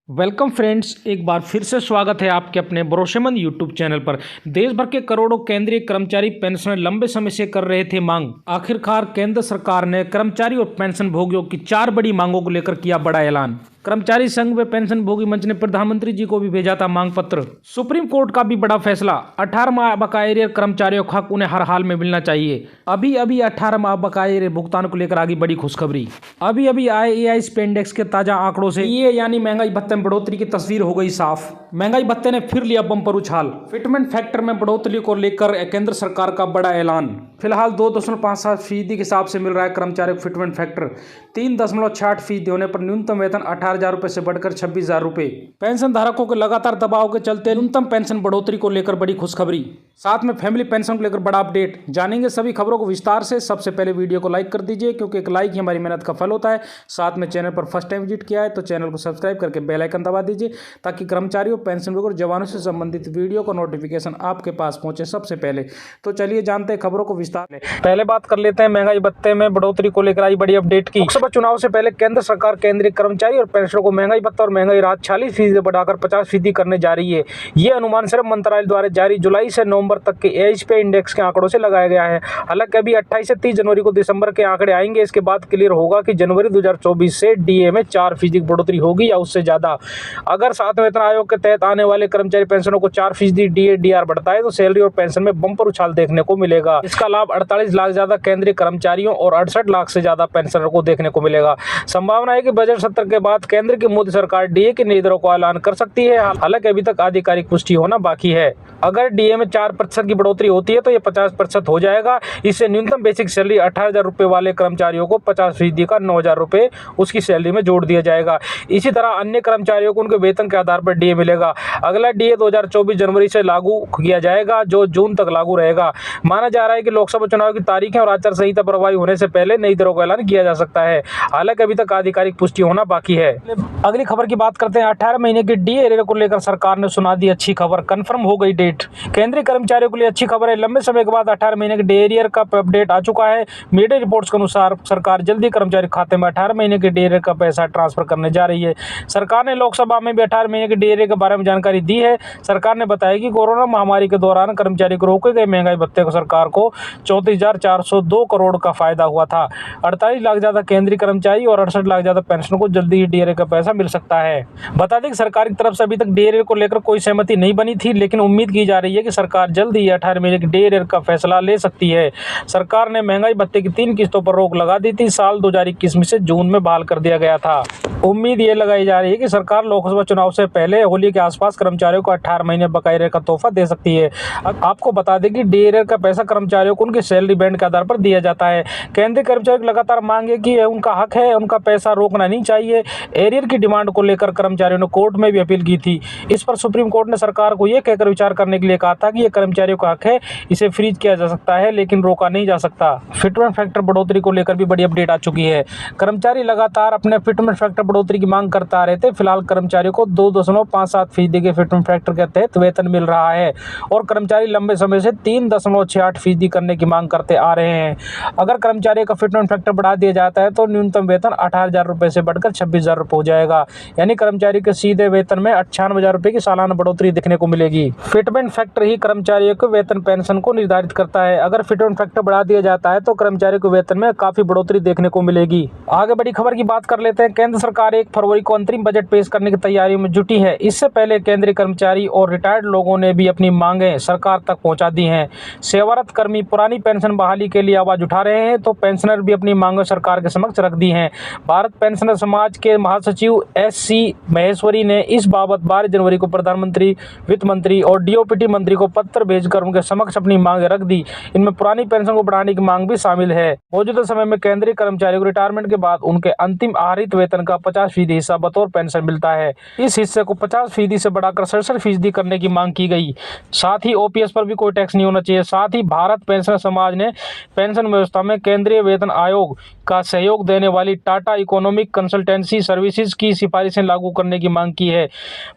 Welcome friends, एक बार फिर से स्वागत है आपके अपने भरोसेमंद यूट्यूब चैनल पर। देश भर के करोड़ों केंद्रीय कर्मचारी पेंशनर लंबे समय से कर रहे थे मांग। आखिरकार केंद्र सरकार ने कर्मचारी और पेंशन भोगियों की 4 बड़ी मांगों को लेकर किया बड़ा ऐलान। कर्मचारी संघ व पेंशन भोगी मंच ने प्रधानमंत्री जी को भी भेजा था मांग पत्र। सुप्रीम कोर्ट का भी बड़ा फैसला, 18 माह बकाये कर्मचारियों का हक उन्हें हर हाल में मिलना चाहिए। अभी 18 माह बकाये भुगतान को लेकर आगे बड़ी खुशखबरी। अभी आए एआईएस पे इंडेक्स के ताजा आंकड़ों से ये यानी महंगाई भत्ते में बढ़ोतरी की तस्वीर हो गई साफ। महंगाई भत्ते ने फिर लिया बम्पर उछाल। फिटमेंट फैक्टर में बढ़ोतरी को लेकर केंद्र सरकार का बड़ा ऐलान। फिलहाल 2.57% के हिसाब से मिल रहा है कर्मचारियों को फिटमेंट फैक्टर। 3.68% होने पर न्यूनतम वेतन 18,000 रुपए से बढ़कर 26,000 रुपए। पेंशन धारकों के लगातार दबाव के चलते न्यूनतम पेंशन बढ़ोतरी को लेकर बड़ी खुशखबरी। साथ में फैमिली पेंशन को लेकर बड़ा अपडेट। जानेंगे सभी खबरों को विस्तार से। सबसे पहले वीडियो को लाइक कर दीजिए, क्योंकि एक लाइक ही हमारी मेहनत का फल होता है। साथ में चैनल पर फर्स्ट टाइम विजिट किया है तो चैनल को सब्सक्राइब करके बेल आइकन दबा दीजिए, ताकि कर्मचारियों, पेंशन और जवानों से संबंधित वीडियो का नोटिफिकेशन आपके पास पहुंचे सबसे पहले। तो चलिए जानते हैं खबरों को विस्तार में। पहले बात कर लेते हैं महंगाई भत्ते में बढ़ोतरी को लेकर आई बड़ी अपडेट की। लोकसभा चुनाव से पहले केंद्र सरकार केंद्रीय कर्मचारी और पेंशनरों को महंगाई भत्ता और महंगाई राहत 40% से बढ़ाकर 50% करने जा रही है। ये अनुमान श्रम मंत्रालय द्वारा जारी जुलाई से नवंबर तक के एआईएस पे इंडेक्स के आंकड़ों से लगाया गया है। हालांकि अभी 28 से 30 जनवरी को दिसंबर के आंकड़े आएंगे। इसके बाद क्लियर होगा कि जनवरी 2024 से डीए में 4% बढ़ोतरी होगी या उससे ज्यादा। अगर 7वें वेतन आयोग के तहत आने वाले कर्मचारी पेंशनों को 4% डीए डीआर बढ़ता है तो सैलरी और पेंशन में बम्पर उछाल देखने को मिलेगा। इसका लाभ 48 लाख ज्यादा केंद्रीय कर्मचारियों और 68 लाख से ज्यादा पेंशनरों को देखने को मिलेगा। संभावना है कि बजट सत्र के बाद केंद्र की मोदी सरकार डीए की नई दरों को ऐलान कर सकती है। हालांकि अभी तक आधिकारिक पुष्टि होना बाकी है। अगर डीए में 4% की बढ़ोतरी होती है तो यह 50% हो जाएगा। इससे न्यूनतम बेसिक सैलरी 18,000 रुपए वाले कर्मचारियों को 50% का 9,000 रुपए उसकी सैलरी में जोड़ दिया जाएगा। इसी तरह अन्य कर्मचारियों को उनके वेतन के आधार पर डीए मिलेगा। अगला डीए 2024 जनवरी से लागू किया जाएगा, जो जून तक लागू रहेगा। माना जा रहा है कि लोकसभा चुनाव की तारीखें और आचार संहिता प्रभावी होने से पहले नई दरों का ऐलान किया जा सकता है। हालांकि अभी तक आधिकारिक पुष्टि होना बाकी है। अगली खबर की बात करते हैं। 18 महीने की डीए एरियर को लेकर सरकार ने सुना दी अच्छी खबर, कंफर्म हो गई डेट। केंद्रीय कर्मचारियों के लिए अच्छी खबर है। लंबे समय के बाद 18 महीने के डीए एरियर का अपडेट आ चुका है। मीडिया रिपोर्ट्स के अनुसार सरकार जल्दी कर्मचारी खाते में 18 महीने के डीए एरियर का पैसा ट्रांसफर करने जा रही है। सरकार ने लोकसभा में भी 18 महीने के डीए एरियर के बारे में जानकारी दी है। सरकार ने बताया कि कोरोना महामारी के दौरान कर्मचारी को रोके गए महंगाई भत्ते को सरकार को 34,402 करोड़ का फायदा हुआ था। 48 लाख ज्यादा केंद्रीय कर्मचारी और 68 लाख ज्यादा पेंशन को जल्दी ही डीए का पैसा मिल सकता है। बता दें कि सरकार की तरफ से अभी तक डीए को लेकर कोई सहमति नहीं बनी थी, लेकिन उम्मीद की जा रही है कि सरकार जल्द ही 18 महीने के डीए का फैसला ले सकती है। सरकार ने महंगाई भत्ते की 3 किस्तों पर रोक लगा दी थी। साल 2021 में से जून में बहाल कर दिया गया था। उम्मीद ये लगाई जा रही है कि सरकार लोकसभा चुनाव से पहले होली के आसपास कर्मचारियों को 18 महीने बकाये का तोहफा दे सकती है। आपको बता दें कि डीए का पैसा कर्मचारियों को उनके सैलरी बैंड के आधार पर दिया जाता है। केंद्रीय कर्मचारियों की लगातार मांग है कि उनका हक है, उनका पैसा रोकना नहीं चाहिए। एरियर की डिमांड को लेकर कर्मचारियों ने कोर्ट में भी अपील की थी। इस पर सुप्रीम कोर्ट ने सरकार को यह कहकर विचार करने के लिए कहा था कि यह कर्मचारियों का हक है, इसे फ्रीज किया जा सकता है, लेकिन रोका नहीं जा सकता। फिटमेंट फैक्टर बढ़ोतरी को लेकर भी बड़ी अपडेट आ चुकी है। कर्मचारी लगातार अपने फिटमेंट फैक्टर बढ़ोतरी की मांग करता रहे थे। फिलहाल कर्मचारियों को 2.57% के फिटमेंट फैक्टर के तहत वेतन मिल रहा है और कर्मचारी लंबे समय से 3.68% करने की मांग करते आ रहे हैं। अगर कर्मचारी का फिटमेंट फैक्टर बढ़ा दिया जाता है तो न्यूनतम वेतन 18,000 रुपए से बढ़कर 26,000 रुपए हो जाएगा। यानी कर्मचारी के सीधे वेतन में 98,000 रुपए की सालाना बढ़ोतरी देखने को मिलेगी। फिटमेंट फैक्टर ही कर्मचारियों के वेतन पेंशन को निर्धारित करता है। अगर फिटमेंट फैक्टर बढ़ा दिया जाता है तो कर्मचारियों के वेतन में काफी बढ़ोतरी देखने को मिलेगी। आगे बड़ी खबर की बात कर लेते हैं। केंद्र सरकार 1 फरवरी को अंतरिम बजट पेश करने की तैयारियों में जुटी है। इससे पहले केंद्रीय कर्मचारी और रिटायर्ड लोगों ने भी अपनी मांगें सरकार तक पहुंचा दी हैं। सेवारत कर्मी पुरानी पेंशन बहाली के लिए आवाज उठा रहे हैं तो पेंशनर भी अपनी मांगें सरकार के समक्ष रख दी हैं। भारत पेंशनर समाज के महासचिव एस.सी. महेश्वरी ने इस बाबत 12 जनवरी को प्रधानमंत्री, वित्त मंत्री और डीओपीटी मंत्री को पत्र भेजकर उनके समक्ष अपनी मांगें रख दी। इनमें पुरानी पेंशन को बढ़ाने की मांग भी शामिल है। मौजूदा समय में केंद्रीय कर्मचारियों को रिटायरमेंट के बाद उनके अंतिम आहरित वेतन का 50% हिस्सा बतौर पेंशन मिलता है। इस हिस्से को 50% से बढ़ाकर 67% करने की मांग की गई। साथ ही ओपीएस पर भी कोई टैक्स नहीं होना चाहिए। साथ ही भारत पेंशनर समाज ने पेंशन व्यवस्था में केंद्रीय वेतन आयोग का सहयोग देने वाली Tata economic consultancy service services की सिफारिशें लागू करने की मांग की है।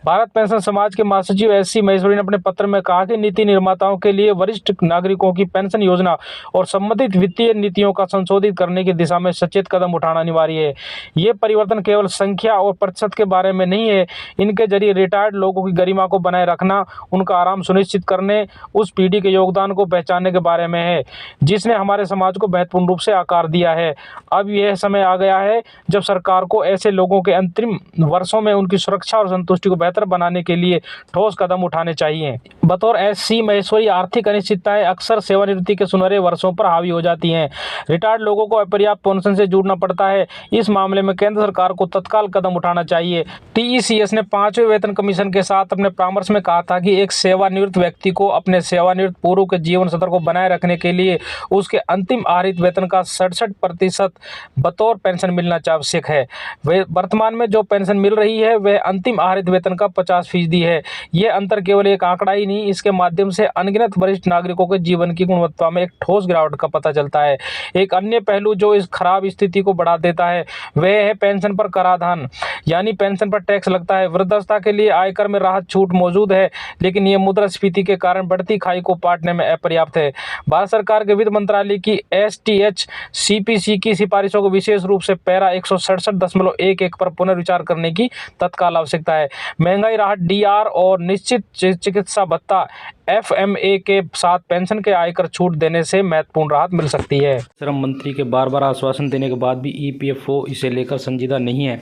भारत पेंशन समाज के महासचिव SC महेश्वरी ने अपने पत्र में कहा कि नीति निर्माताओं के लिए वरिष्ठ नागरिकों की पेंशन योजना और संबंधित वित्तीय नीतियों का संशोधित करने की दिशा में सचेत कदम उठाना अनिवार्य है। ये परिवर्तन केवल संख्या और प्रतिशत के बारे में नहीं है, इनके जरिए रिटायर्ड लोगों की गरिमा को बनाए रखना, उनका आराम सुनिश्चित करने, उस पीढ़ी के योगदान को पहचानने के बारे में है जिसने हमारे समाज को महत्वपूर्ण रूप से आकार दिया है। अब यह समय आ गया है जब सरकार को ऐसे लोगों के अंतिम वर्षों में उनकी सुरक्षा और संतुष्टि को बेहतर बनाने के लिए ठोस कदम उठाने चाहिए। बतौर SC महेश्वरी, आर्थिक अनिश्चितताएं अक्सर सेवानिवृत्ति के सुनहरे वर्षों पर हावी हो जाती हैं। रिटायर्ड लोगों को अपर्याप्त पेंशन से जुड़ना पड़ता है। इस मामले में केंद्र सरकार को तत्काल कदम उठाना चाहिए। TECS ने 5वें वेतन कमीशन के साथ अपने परामर्श में कहा था कि एक सेवानिवृत्त व्यक्ति को अपने सेवानिवृत्त पूर्व के जीवन स्तर को बनाए रखने के लिए उसके अंतिम आहरित वेतन का 67% बतौर पेंशन मिलना आवश्यक है। वर्तमान में जो पेंशन मिल रही है वह अंतिम आहरित वेतन का 50% है। यह अंतर केवल एक आंकड़ा ही नहीं, इसके माध्यम से अनगिनत वरिष्ठ नागरिकों के जीवन की गुणवत्ता में एक ठोस गिरावट का पता चलता है। एक अन्य पहलू जो इस खराब स्थिति को बढ़ा देता है वह है पेंशन पर कराधान, यानी पेंशन पर टैक्स लगता है। वृद्धावस्था के लिए आयकर में राहत छूट मौजूद है, लेकिन यह मुद्रास्फीति के कारण बढ़ती खाई को पाटने में अपर्याप्त है। भारत सरकार के वित्त मंत्रालय की STHCPC की सिफारिशों को विशेष रूप से पैरा 167.11 पर पुनर्विचार करने की तत्काल आवश्यकता है। महंगाई राहत DR और निश्चित चिकित्सा भत्ता FMA के साथ पेंशन के आयकर छूट देने से महत्वपूर्ण राहत मिल सकती है। श्रम मंत्री के बार आश्वासन देने के बाद भी EPFO इसे लेकर संजीदा नहीं है।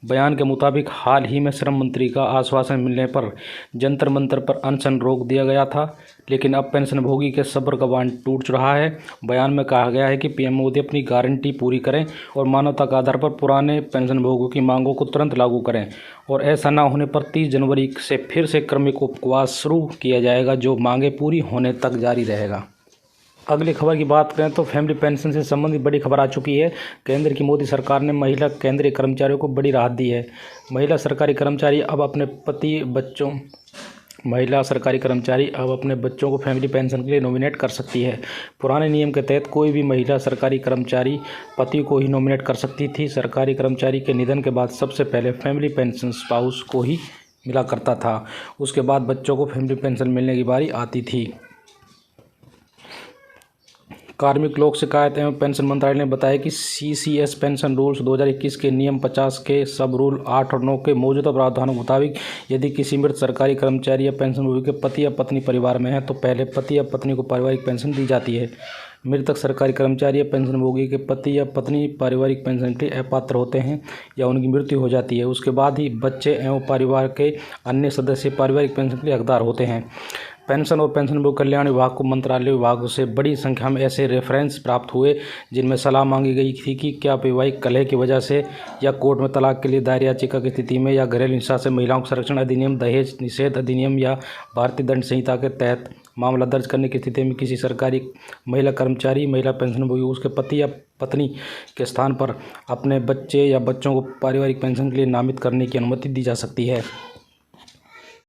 बयान के मुताबिक हाल ही में श्रम मंत्री का आश्वासन मिलने पर जंतर मंतर पर अनशन रोक दिया गया था, लेकिन अब पेंशनभोगी के सब्र का बांध टूट रहा है। बयान में कहा गया है कि PM मोदी अपनी गारंटी पूरी करें और मानवता के आधार पर पुराने पेंशनभोगियों की मांगों को तुरंत लागू करें, और ऐसा न होने पर 30 जनवरी से फिर से क्रमिक उपवास शुरू किया जाएगा, जो मांगें पूरी होने तक जारी रहेगा। अगली खबर की बात करें तो फैमिली पेंशन से संबंधित बड़ी खबर आ चुकी है। केंद्र की मोदी सरकार ने महिला केंद्रीय कर्मचारियों को बड़ी राहत दी है। महिला सरकारी कर्मचारी अब अपने बच्चों को फैमिली पेंशन के लिए नॉमिनेट कर सकती है। पुराने नियम के तहत कोई भी महिला सरकारी कर्मचारी पति को ही नॉमिनेट कर सकती थी। सरकारी कर्मचारी के निधन के बाद सबसे पहले फैमिली पेंशन स्पाउस को ही मिला करता था, उसके बाद बच्चों को फैमिली पेंशन मिलने की बारी आती थी। कार्मिक लोक शिकायत एवं पेंशन मंत्रालय ने बताया कि CCS पेंशन रूल्स 2021 के नियम 50 के सब रूल 8 और 9 के मौजूदा प्रावधानों के मुताबिक यदि किसी मृत सरकारी कर्मचारी या पेंशनभोगी के पति या पत्नी परिवार में है तो पहले पति या पत्नी को पारिवारिक पेंशन दी जाती है। मृतक सरकारी कर्मचारी या पेंशनभोगी के पति या पत्नी पारिवारिक पेंशन के लिए अपात्र होते हैं या उनकी मृत्यु हो जाती है, उसके बाद ही बच्चे एवं परिवार के अन्य सदस्य पारिवारिक पेंशन के लिए हकदार होते हैं। पेंशन और पेंशनभोगी कल्याण विभाग को मंत्रालय विभागों से बड़ी संख्या में ऐसे रेफरेंस प्राप्त हुए जिनमें सलाह मांगी गई थी कि क्या वैवाहिक कलह की वजह से या कोर्ट में तलाक के लिए दायर याचिका की स्थिति में या घरेलू हिंसा से महिलाओं के संरक्षण अधिनियम, दहेज निषेध अधिनियम या भारतीय दंड संहिता के तहत मामला दर्ज करने की स्थिति में किसी सरकारी महिला कर्मचारी, महिला पेंशनभोगी उसके पति या पत्नी के स्थान पर अपने बच्चे या बच्चों को पारिवारिक पेंशन के लिए नामित करने की अनुमति दी जा सकती है।